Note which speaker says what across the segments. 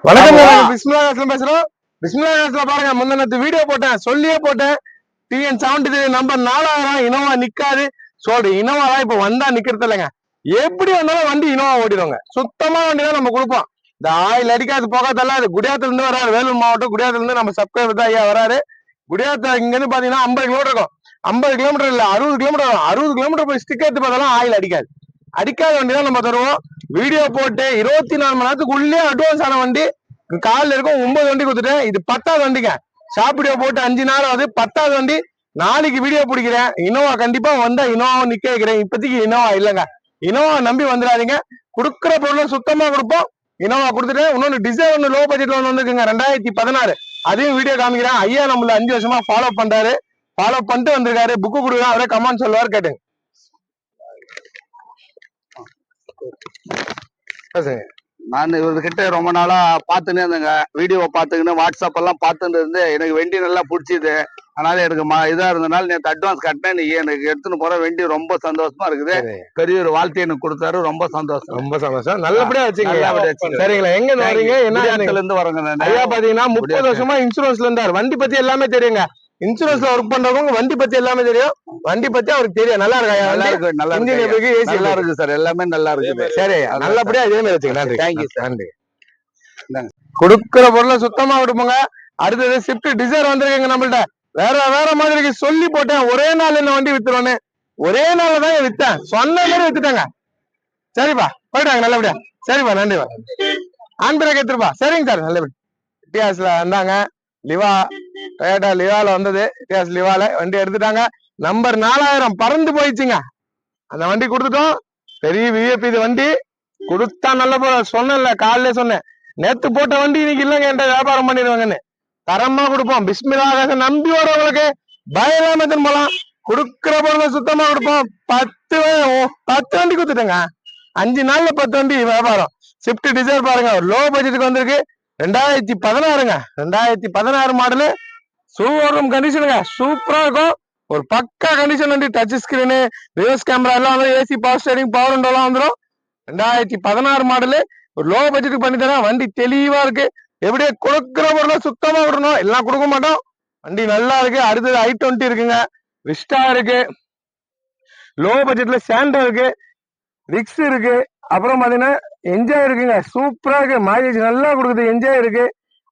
Speaker 1: வணக்கம், பிஸ்மில்லா பேசுறோம். பிஸ்மில்லா பாருங்க, முந்தினத்து வீடியோ போட்டேன், சொல்லியே போட்டேன். TN73 நம்பர் 4000 இனோவா நிக்காது சொல்ற. இனோவா இப்ப வந்தா நிக்கிறது இல்லைங்க. எப்படி வந்தாலும் வண்டி இனோவா ஓடிடுவாங்க. சுத்தமா வண்டி தான் நம்ம கொடுப்போம். இந்த ஆயில் அடிக்காது போகாதெல்லாம் அது குடியாத்துல இருந்து வராரு. வேலூர் மாவட்டம் குடியாத்துல இருந்து நம்ம சப்ஸ்கிரைபர் தான் ஐயா வராரு. குடியாத்துல இங்க இருந்து பாத்தீங்கன்னா 50 கிலோமீட்டர் இருக்கும். 50 கிலோமீட்டர் இல்ல 60 கிலோமீட்டர் வரும். 60 கிலோமீட்டர் போய் ஸ்டிக் எடுத்து பார்த்தாலும் ஆயில் அடிக்காது. அடிக்காத வண்டி தான் நம்ம தருவோம். வீடியோ போட்டு 24 மணி நேரத்துக்கு உள்ளே அட்வான்ஸ் ஆன வண்டி காலில் இருக்கும். 9 வண்டி கொடுத்துட்டேன். இது 10வது வண்டிங்க. ஷாப் வீடியோ போட்டு 5 நாள் ஆகுது. 10வது வண்டி. நாளைக்கு வீடியோ பிடிக்கிறேன். இனோவா கண்டிப்பா வந்தா இனோவா நிக்க வைக்கிறேன். இப்போதைக்கு இனோவா இல்லைங்க. இனோவா நம்பி வந்துடாதீங்க. கொடுக்குற பொருளை சுத்தமா கொடுப்போம். இனோவா கொடுத்துட்டு இன்னொன்னு டிசைர் ஒன்று லோ பட்ஜெட்ல ஒன்று வந்துருக்குங்க 2016. அதையும் வீடியோ காமிக்கிறேன். ஐயா நம்மள 5 வருஷமா ஃபாலோ பண்றாரு. ஃபாலோ பண்ணிட்டு வந்திருக்காரு. புக்கு கொடுக்குறேன். அவரே கமெண்ட் சொல்லுவார், கேட்டுங்க.
Speaker 2: நான் இவர்கிட்ட ரொம்ப நாளா பாத்துன்னு இருந்தேங்க. வீடியோ பாத்துக்கின்னு வாட்ஸ்அப் எல்லாம் பாத்துட்டு இருந்து எனக்கு வண்டி நல்லா பிடிச்சிது. அதனால எனக்கு இதா இருந்தனால நேற்று அட்வான்ஸ் கட்டினேன். நீ எனக்கு எடுத்துன்னு போற வண்டி ரொம்ப சந்தோஷமா இருக்குது. பெரிய ஒரு வாழ்த்து எனக்கு கொடுத்தாரு. ரொம்ப சந்தோஷம்.
Speaker 1: ரொம்ப சந்தோஷம். நல்லபடியா வச்சுக்கோங்க. சரிங்களா? எங்க வரீங்க? என்ன
Speaker 2: இருந்து வரேங்க.
Speaker 1: ஐயா பாத்தீங்கன்னா 30 வருஷமா இன்சூரன்ஸ்ல இருந்தாரு. வண்டி பத்தி எல்லாமே தெரியுங்க. இன்சூரன்ஸ்ல ஒர்க் பண்றவங்க வண்டி பத்தி எல்லாமே தெரியும். வண்டி பத்தி அவருக்கு தெரியும். நல்லா இருக்கா?
Speaker 2: நல்லா இருக்கு. நல்லா இருக்கு சார். எல்லாமே நல்லா இருக்குது.
Speaker 1: சரி, நல்லபடியா இதே மாதிரி வச்சுங்க. நன்றி.
Speaker 2: Thank you sir.
Speaker 1: நன்றி. கொடுக்குற பொருளை சுத்தமா கொடுப்போங்க. அடுத்தது ஸ்விஃப்ட் டிசைர் வந்திருக்குங்க நம்மள்ட்ட. வேற வேற மாதிரி சொல்லி போட்டேன். ஒரே நாள் என்ன வண்டி வித்துருவோன்னு. ஒரே நாள் தான் வித்தேன். சொன்ன மாதிரி வித்துட்டாங்க. சரிப்பா, போயிட்டாங்க நல்லபடியா. சரிப்பா, நன்றிப்பா. ஆன் பிரேக் எடுத்துருப்பா. சரிங்க சார், நல்லபடி. இட்டியாஸ்ல வந்தாங்க. லிவா டொயோட்டா லிவால வந்தது. இட்டியாஸ் லிவால வண்டி எடுத்துட்டாங்க. நம்பர் 4000 பறந்து போயிடுச்சுங்க. அந்த வண்டி கொடுத்துட்டோம். பெரிய விஐபி இது வண்டி. கொடுத்தா நல்ல போல. சொன்னேன்ல, காலையில சொன்னேன். நேத்து போட்ட வண்டி இன்னைக்கு இல்லைங்க, என்கிட்ட வியாபாரம் பண்ணிடுவாங்கன்னு. தரமா கொடுப்போம். பிஸ்மில்லாஹ் நம்பி வரவங்களுக்கு பயலாமத்தின் போலாம். கொடுக்குற பொருளை சுத்தமா கொடுப்போம். 10 வண்டி கொடுத்துட்டேங்க. 5 நாள்ல 10 வண்டி வியாபாரம். ஸ்விஃப்ட் டிசைர் பாருங்க, லோ பட்ஜெட்டுக்கு வந்திருக்கு. 2016ங்க. 2016 மாடலு. ஷோரூம் கண்டிஷனுங்க. சூப்பரா இருக்கும். ஒரு பக்கா கண்டிஷன் வண்டி. டச் ஸ்கிரீனு, ரிவர்ஸ் கேமரா எல்லாம் வந்து ஏசி, பவர் ஸ்டேரிங், பவர் விண்டோலாம் வந்துடும். 2016 மாடலு. ஒரு லோ பட்ஜெட்டுக்கு பண்ணி தரேன். வண்டி தெளிவா இருக்கு. எப்படியே கொடுக்குற பொருளை சுத்தமா விடணும். எல்லாம் கொடுக்க மாட்டோம். வண்டி நல்லா இருக்கு. அடுத்தது i20 இருக்குங்க. விஸ்டா இருக்கு. லோ பட்ஜெட்ல சாண்டா இருக்கு. ரிக்ஸ் இருக்கு. அப்புறம் பாத்தீங்கன்னா என்ஜாய் இருக்குங்க. சூப்பரா இருக்கு. மைலேஜ் நல்லா கொடுக்குது. என்ஜாய் இருக்கு.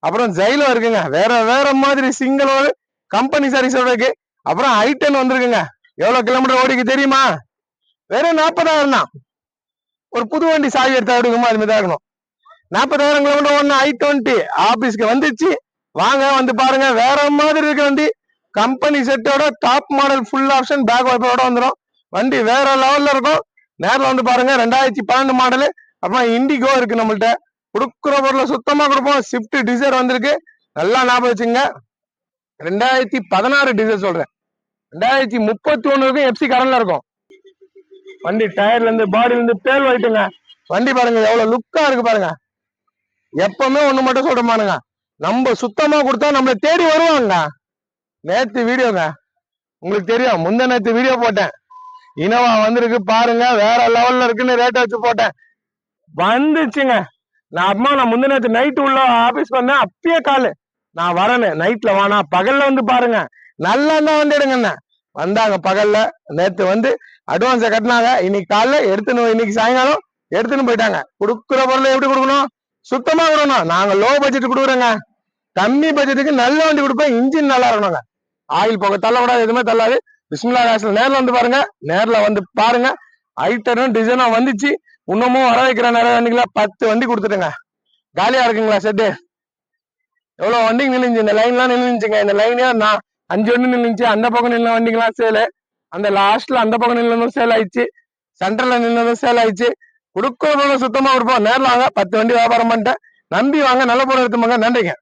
Speaker 1: அப்புறம் ஜைலோ இருக்குங்க. வேற வேற மாதிரி சிங்கிள் கம்பெனி சர்வீஸோட இருக்கு. அப்புறம் i10 வந்திருக்குங்க. எவ்வளவு கிலோமீட்டர் ஓடிக்கு தெரியுமா? வெறும் 40,000 தான். ஒரு புது வண்டி சாவி எடுத்தா எடுக்குமோ அது மாதிரி இருக்கணும். 40,000 கிலோமீட்டர் ஒண்ணு i20 ஆபீஸ்க்கு வந்துச்சு. வாங்க வந்து பாருங்க. வேற மாதிரி இருக்கு வண்டி. கம்பெனி செட்டோட top model, full option, back வைப்பரோட வந்துடும். வண்டி வேற லெவல்ல இருக்கும். நேரில் வந்து பாருங்க. 2012 மாடலு. அப்புறம் இண்டிகோ இருக்கு நம்மள்ட்ட. கொடுக்குற பொருளை சுத்தமா கொடுப்போம். ஸ்விஃப்ட் டிசைர் வந்திருக்கு. நல்லா ஞாபகம் வச்சுங்க. 2016 டிசைர் சொல்றேன். 2031 இருக்கும். எப்சி கரண்ட்ல இருக்கும். வண்டி டயர்ல இருந்து பாடியில இருந்து பேர் வைட்டுங்க. வண்டி பாருங்க எவ்வளவு லுக்கா இருக்கு பாருங்க. எப்பவுமே ஒண்ணு மட்டும் சொல்றமானுங்க, நம்ம சுத்தமா கொடுத்தா நம்மளை தேடி வருவாங்க. நேத்து வீடியோங்க உங்களுக்கு தெரியும். முந்த நேத்து வீடியோ போட்டேன். இனோவா வந்திருக்கு பாருங்க. வேற லெவல்ல இருக்குன்னு ரேட் வச்சு போட்டேன். வந்துச்சுங்க. நான் முந்த நேத்து நைட்டு உள்ள ஆபீஸ்க்கு வந்தேன். அப்பயே காலு நான் வரேன்னு. நைட்ல வானா பகல்ல வந்து பாருங்க. நல்லா தான் வந்து எடுங்க. வந்தாங்க பகல்ல. நேத்து வந்து அட்வான்ஸை கட்டினாங்க. இன்னைக்கு காலைல எடுத்துன்னு, இன்னைக்கு சாயங்காலம் எடுத்துன்னு போயிட்டாங்க. கொடுக்குற பொருளை எப்படி கொடுக்கணும்? சுத்தமா கொடுக்கணும். நாங்க லோ பட்ஜெட் கொடுக்குறோங்க. கம்மி பட்ஜெட்டுக்கு நல்ல வண்டி கொடுப்போம். இன்ஜின் நல்லா இருக்கணுங்க. ஆயில் போக தள்ளக்கூடாது. எதுவுமே தள்ளாது. பிஸ்மில்லா காசுல நேரில் வந்து பாருங்க. நேரில் வந்து பாருங்க. ஐட்டனும் டிசைனும் வந்துச்சு. இன்னமும் வர வைக்கிற நிறைய வண்டிங்களா 10 வண்டி கொடுத்துட்டுங்க. காலியா இருக்குங்களா செட்டு? எவ்வளவு வண்டி நின்றுச்சு. இந்த லைன்லாம் நின்றுச்சுங்க. இந்த லைனே நான் 5 வண்டி நின்றுச்சு. அந்த பக்கம் நின்ன வண்டிங்களாம் சேலு. அந்த லாஸ்ட்ல அந்த பக்கம் நின்னதும் சேல் ஆயிடுச்சு. சென்டர்ல நின்னதும் சேல் ஆயிடுச்சு. கொடுக்குற சுத்தமா கொடுப்போம். நேரில் வாங்க. 10 வண்டி வியாபாரம் பண்ணிட்டேன். நம்பி வாங்க. நல்ல பொருள் எடுத்துமாங்க. நன்றிங்க.